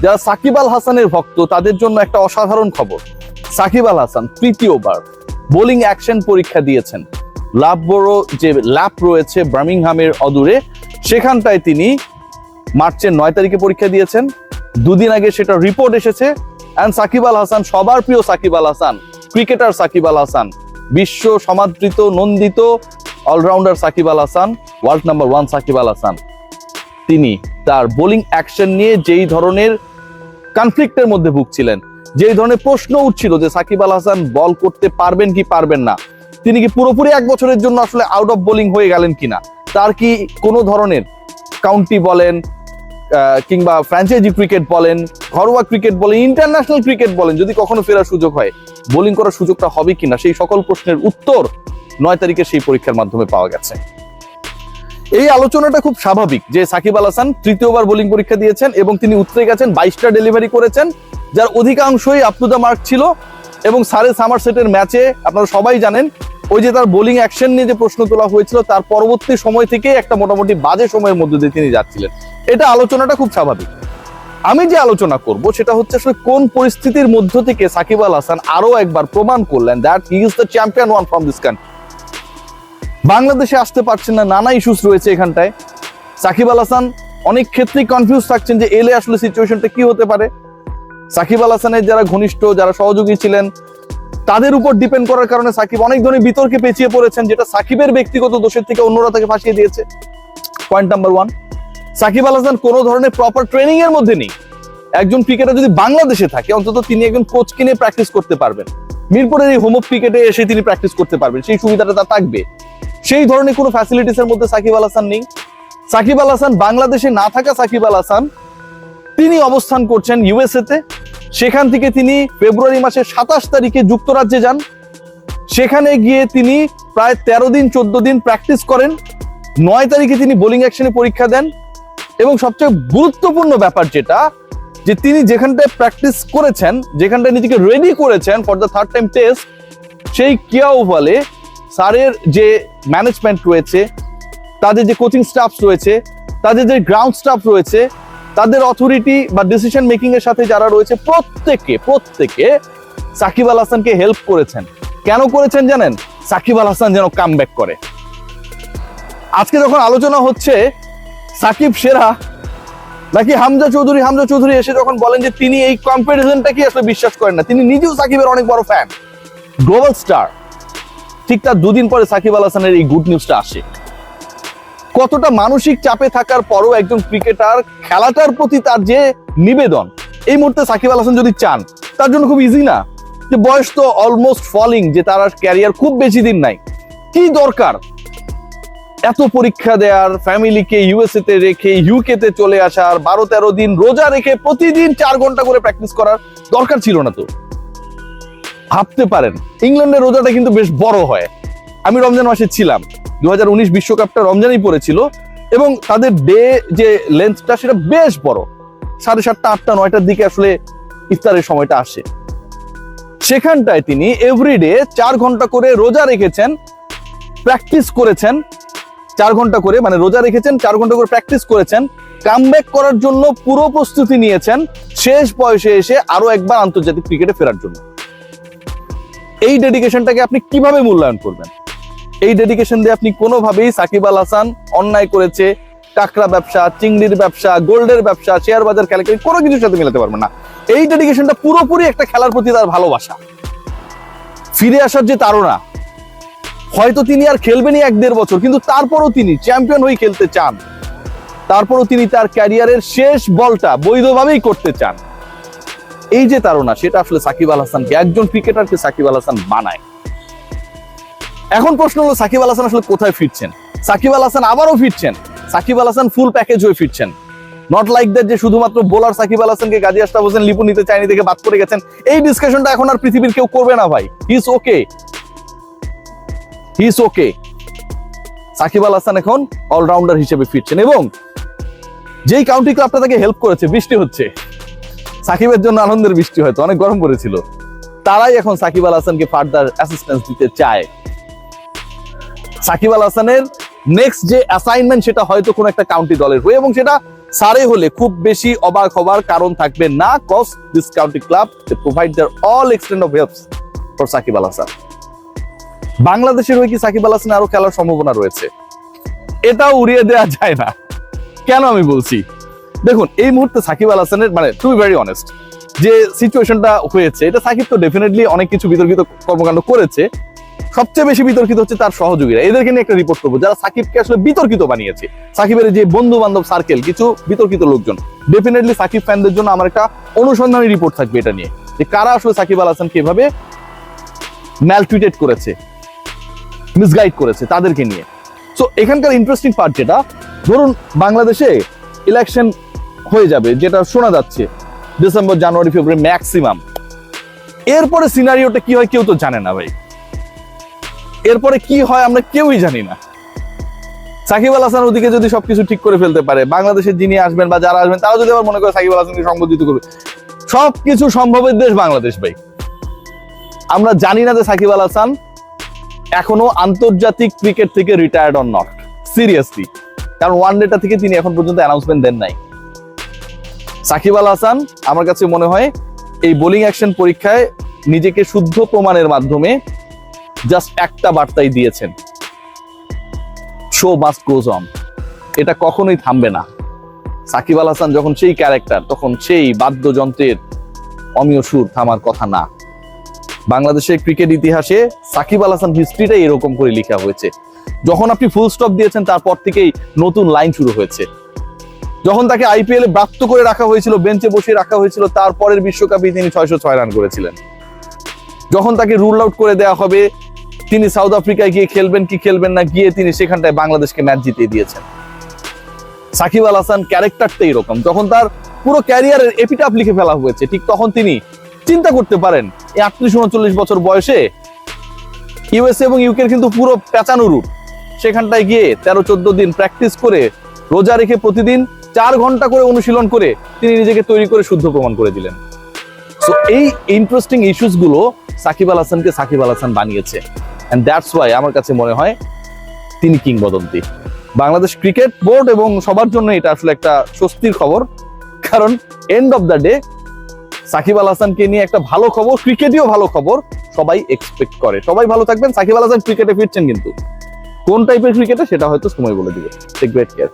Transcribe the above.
যারা সাকিব আল হাসানের ভক্ত তাদের জন্য একটা অসাধারণ খবর। সাকিব আল হাসান তৃতীয়বার বোলিং অ্যাকশন পরীক্ষা দিয়েছেন। লাভবরো যে ল্যাব রয়েছে বার্মিংহামের অদূরে, সেখানটায় তিনি মার্চের 9 তারিখে পরীক্ষা দিয়েছেন। দুদিন আগে সেটা রিপোর্ট এসেছে। এন্ড সাকিব আল হাসান, সবার প্রিয় সাকিব আল হাসান, ক্রিকেটার সাকিব আল হাসান, বিশ্ব সমাদৃত নন্দিত allrounder Shakib Al Hasan, world number 1 Shakib Al Hasan, তিনি তার বোলিং অ্যাকশন নিয়ে যেই ধরনের কনফ্লিক্টের মধ্যে ভুগছিলেন, যেই ধরনের প্রশ্ন উঠছিল যে সাকিব আল হাসান বল করতে পারবেন কি পারবেন না, তিনি কি পুরোপুরি 1 বছরের জন্য আসলে আউট অফ বোলিং হয়ে গেলেন কিনা, তার কি কোনো ধরনের কাউন্টি বলেন কিংবা ফ্র্যাঞ্চাইজি ক্রিকেট বলেন, ঘরোয়া ক্রিকেট বলেন, ইন্টারন্যাশনাল ক্রিকেট বলেন, যদি কখনো ফেরার সুযোগ হয় বোলিং করার সুযোগটা হবে কিনা, সেই সকল প্রশ্নের উত্তর 9 তারিখের সেই পরীক্ষার মাধ্যমে পাওয়া গেছে। এই আলোচনাটা খুব স্বাভাবিক যে সাকিব আল হাসান তৃতীয়বার বোলিং পরীক্ষা দিয়েছেন এবং তিনি উতরে গেছেন, 22টা ডেলিভারি করেছেন, যার অধিকাংশই আপ টু দ্য মার্ক ছিল। এবং সারে সামারসেটের ম্যাচে আপনারা সবাই জানেন, ওই যে তার বোলিং অ্যাকশন নিয়ে যে প্রশ্ন তোলা হয়েছিল, তার পরবর্তী সময় থেকে একটা মোটামুটি বাজে সময়ের মধ্যে দিয়ে তিনি যাচ্ছিলেন। এটা আলোচনাটা খুব স্বাভাবিক। আমি যে আলোচনা করব সেটা হচ্ছে আসলে কোন পরিস্থিতির মধ্য থেকে সাকিব আল হাসান আরো একবার প্রমাণ করলেন that he is the champion one from this country. বাংলাদেশে আসতে পারছেন না, নানা ইস্যুস রয়েছে এখানটায়। সাকিব আল হাসান অনেক ক্ষেত্রেই কনফিউজ থাকছেন যে এলে আসলে সিচুয়েশনটা কি হতে পারে। সাকিব আল হাসানের যারা ঘনিষ্ঠ, যারা সহযোগী ছিলেন, তাদের উপর ডিপেন্ড করার কারণে সাকিব অনেক ধরনের বিতর্কে পেঁচিয়ে পড়েছেন, যেটা সাকিবের ব্যক্তিগত দোষের থেকে অন্যরা তাকে ফাঁসিয়ে দিয়েছে। পয়েন্ট নাম্বার 1, সাকিব আল হাসান কোনো ধরনের প্রপার ট্রেনিং এর মধ্যে নেই। একজন ক্রিকেটার যদি বাংলাদেশে থাকে, অন্তত তিনি একজন কোচ কিনে প্র্যাকটিস করতে পারবেন, মিরপুরের এই হোম অফ ক্রিকেটে এসে তিনি প্র্যাকটিস করতে পারবেন, সেই সুবিধাটা তার থাকবে। সেই ধরনের কোনো ফ্যাসিলিটিস এর মধ্যে সাকিব আল হাসান নেই। সাকিব আল হাসান বাংলাদেশে না থাকা সাকিব আল হাসান তিনি অবস্থান করছেন ইউএসএ তে। সেখান থেকে তিনি ফেব্রুয়ারি মাসের 27 তারিখে যুক্তরাজ্যে যান। সেখানে গিয়ে তিনি প্রায় 13 দিন 14 দিন প্র্যাকটিস করেন। 9 তারিখে তিনি বোলিং অ্যাকশনে পরীক্ষা দেন। এবং সবচেয়ে গুরুত্বপূর্ণ ব্যাপার যেটা, যে তিনি যেখানটায় প্র্যাকটিস করেছেন, যেখানটায় নিজেকে রেডি করেছেন for the 3rd time test, সেই কিয়া ওভালে সারের যে ম্যানেজমেন্ট রয়েছে, তাদের যে কোচিং স্টাফ রয়েছে, তাদের যে গ্রাউন্ড স্টাফ রয়েছে, তাদের অথরিটি বা ডিসিশন মেকিং এর সাথে যারা রয়েছে, প্রত্যেকে সাকিব আল হাসানকে হেল্প করেছেন। কেন করেছেন জানেন? সাকিব আল হাসান যেন কামব্যাক করে। আজকে যখন আলোচনা হচ্ছে সাকিব সেরা নাকি হামজা চৌধুরী এসে যখন বলেন যে তিনি এই কম্পারিজনটাকে আসলে বিশ্বাস করেন না, তিনি নিজেও সাকিবের অনেক বড় ফ্যান, গ্লোবাল স্টার, ঠিক তার 2 দিন পরে সাকিব আল হাসানের এই গুড নিউজটা আসে। কতটা মানসিক চাপে থাকার পরও একজন ক্রিকেটার খেলাটার প্রতি তার যে নিবেদন, এই মুহূর্তে সাকিব আল হাসান যদি চান, তার জন্য খুব ইজি না। যে বয়স তো অলমোস্ট ফলিং, যে তার ক্যারিয়ার খুব বেশি দিন নাই, কি দরকার এত পরীক্ষা দেওয়ার, ফ্যামিলিকে ইউএসএ তে রেখে ইউকে তে চলে আসার, 12-13 দিন রোজা রেখে প্রতিদিন 4 ঘন্টা করে প্র্যাকটিস করার দরকার ছিল না তো। ভাবতে পারেন ইংল্যান্ডের রোজাটা কিন্তু বেশ বড় হয়। আমি রমজান মাসে ছিলাম, 2019 বিশ্বকাপটা রমজানই পড়েছিল, এবং তাদের ডে যে লেন্থটা সেটা বেশ বড়, 7:30, 8টা, 9টার দিকে আসলে ইফতারের সময়টা আসে। সেখানটায় তিনি এভরিডে 4 ঘন্টা করে রোজা রেখেছেন, প্র্যাকটিস করেছেন 4 ঘন্টা করে, মানে রোজা রেখেছেন, 4 ঘন্টা করে প্র্যাকটিস করেছেন, কামব্যাক করার জন্য পুরো প্রস্তুতি নিয়েছেন, শেষ বয়সে এসে আরো একবার আন্তর্জাতিক ক্রিকেটে ফেরার জন্য। এই ডেডিকেশনটাকে আপনি কিভাবে মূল্যায়ন করবেন? এই ডেডিকেশন দিয়ে আপনি কোনোভাবেই সাকিব আল হাসান অন্যায় করেছে, কাঁকড়া ব্যবসা, চিংড়ির ব্যবসা, গোল্ডের ব্যবসা, শেয়ার বাজার কেলেঙ্কারি কোনো কিছুর সাথে মেলাতে পারবেন না। এই ডেডিকেশনটা পুরোপুরি একটা খেলার প্রতি তার ভালোবাসা, ফিরে আসার যে তাড়না। হয়তো তিনি আর খেলবেনই 1-1.5 বছর, কিন্তু তারপরও তিনি চ্যাম্পিয়ন হয়ে খেলতে চান, তারপরও তিনি তার ক্যারিয়ারের শেষ বলটা বৈধভাবেই করতে চান। এই যে তাড়না, সেটা আসলে সাকিব আল হাসানকে, একজন ক্রিকেটারকে সাকিব আল হাসান বানায়। এখন প্রশ্ন হলো সাকিব আল হাসান আসলে কোথায় ফিরছেন? সাকিব আল হাসান আবারও ফিরছেন, সাকিব আল হাসান ফুল প্যাকেজ হয়ে ফিরছেন। নট লাইক দ্যাট যে শুধুমাত্র বোলার সাকিব আল হাসানকে গাজী আশরাফ হোসেন লিপু নিতে চায়নি থেকে বাদ করে গেছেন। এই ডিসকাশনটা এখন আর পৃথিবীর কেউ করবে না ভাই। He is okay. Shakib Al Hasan এখন অলরাউন্ডার হিসেবে ফিরছেন, এবং যেই কাউন্টি ক্লাবটা তাকে হেল্প করেছে, বৃষ্টি হচ্ছে, সাকিবের জন্য আনন্দের বৃষ্টি, হয়তো অনেক গরম পড়েছিল, তারাই এখন সাকিব আল হাসানকে ফার্দার অ্যাসিস্ট্যান্স দিতে চায়। সাকিব আল হাসানের নেক্সট যে অ্যাসাইনমেন্ট, সেটা হয়তো কোনো একটা কাউন্টি দলের হয়ে, এবং সেটা সারে হলে খুব বেশি অবাক হবার কারণ থাকবে না, cause this county club they provide their all extent of helps for Shakib Al Hasan. বাংলাদেশের হয়ে কি সাকিব আল হাসান আরো খেলার সম্ভাবনা রয়েছে, এটাও উড়িয়ে দেওয়া যায় না। কেন আমি বলছি, দেখুন এই মুহূর্তে সাকিব আল হাসানের মানে টু বি ভেরি অনেস্ট যে সিচুয়েশনটা হয়েছে, এটা সাকিব তো ডেফিনেটলি অনেক কিছু বিতর্কিত কর্মকাণ্ড করেছে, সবচেয়ে বেশি বিতর্কিত হচ্ছে তার সহযোগীরা। এদেরকে নিয়ে একটা রিপোর্ট করবো যারা সাকিবকে আসলে বিতর্কিত বানিয়েছে। সাকিবের যে বন্ধু বান্ধব সার্কেল, কিছু বিতর্কিত লোকজন, ডেফিনেটলি সাকিব ফ্যানদের জন্য আমার একটা অনুসন্ধানী রিপোর্ট থাকবে এটা নিয়ে, যে কারা আসলে সাকিব আল হাসানকে এভাবে ম্যালট্রিটেড করেছে, মিসগাইড করেছে তাদেরকে নিয়ে। সো এখানকার ইন্টারেস্টিং পার্ট যেটা, ধরুন বাংলাদেশে ইলেকশন হয়ে যাবে, যেটা শোনা যাচ্ছে ডিসেম্বর, জানুয়ারি, ফেব্রুয়ারি ম্যাক্সিমাম। এরপরে সিনারিওটা কি হয় কেউ তো জানে না ভাই, এরপরে কি হয় আমরা কেউই জানি না। সাকিব আল হাসান ওদিকে যদি সবকিছু ঠিক করে ফেলতে পারে, বাংলাদেশের যিনি আসবেন বা যারা আসবেন তারা যদি আবার মনে করে সাকিব আল হাসানকে সংবোধিত করবে, সবকিছু সম্ভবের দেশ বাংলাদেশ ভাই। আমরা জানি না যে সাকিব আল হাসান এখনো আন্তর্জাতিক ক্রিকেট থেকে রিটায়ার্ড অর নট, সিরিয়াসলি, কারণ ওয়ানডেটা থেকে তিনি এখন পর্যন্ত অ্যানাউন্সমেন্ট দেন নাই। সাকিব আল হাসান আমার কাছে মনে হয় এই বোলিং অ্যাকশন পরীক্ষায় নিজেকে শুদ্ধ প্রমাণের মাধ্যমে জাস্ট একটা বার্তাই দিয়েছেন, শো মাস্ট গোজ অন, এটা কখনোই থামবে না। সাকিব আল হাসান যখন সেই ক্যারেক্টার, তখন সেই বাদ্যযন্ত্রের অমীয় সুর থামার কথা না। বাংলাদেশের ক্রিকেট ইতিহাসে সাকিব আল হাসান হিস্ট্রিটাই এরকম করে লেখা হয়েছে। যখন আপনি ফুল স্টপ দিয়েছেন তারপর থেকেই নতুন লাইন শুরু হয়েছে। যখন তাকে আইপিএল এ ব্রাত্য করে রাখা হয়েছিল, বেঞ্চে বসিয়ে রাখা হয়েছিল, তারপরের বিশ্বকাপে তিনি 606 রান করেছিলেন। যখন তাকে রুল আউট করে দেওয়া হবে, তিনি সাউথ আফ্রিকায় গিয়ে খেলবেন কি খেলবেন না, গিয়ে তিনি সেখানটায় বাংলাদেশকে ম্যাচ জিতিয়ে দিয়েছেন। সাকিব আল হাসান ক্যারেক্টারটা এরকম। যখন তার পুরো ক্যারিয়ারের এপিটাফ লিখে ফেলা হয়েছে, ঠিক তখন তিনি চিন্তা করতে পারেন এই 38-39 বছর বয়সে ইউএসএ এবং ইউকের কিন্তু পুরো পেঁচানো রুট, সেখানটায় গিয়ে 13-14 দিন প্র্যাকটিস করে, রোজা রেখে প্রতিদিন 4 ঘন্টা করে অনুশীলন করে তিনি নিজেকে তৈরি করে শুদ্ধ প্রমাণ করে দিলেন। সো এই ইন্টারেস্টিং ইস্যুস গুলো সাকিব আল হাসানকে সাকিব আল হাসান বানিয়েছে, এন্ড দ্যাটস ওয়াই আমার কাছে মনে হয় তিনি কিংবদন্তি। বাংলাদেশ ক্রিকেট বোর্ড এবং সবার জন্য এটা আসলে একটা স্বস্তির খবর, কারণ end of the day Shakib Al হাসানকে নিয়ে একটা ভালো খবর, ক্রিকেটেও ভালো খবর সবাই এক্সপেক্ট করে। সবাই ভালো থাকবেন। সাকিব আল হাসান ক্রিকেটে ফিরছেন, কিন্তু কোন টাইপের ক্রিকেটে সেটা হয়তো সময় বলে দিবে। Take great care.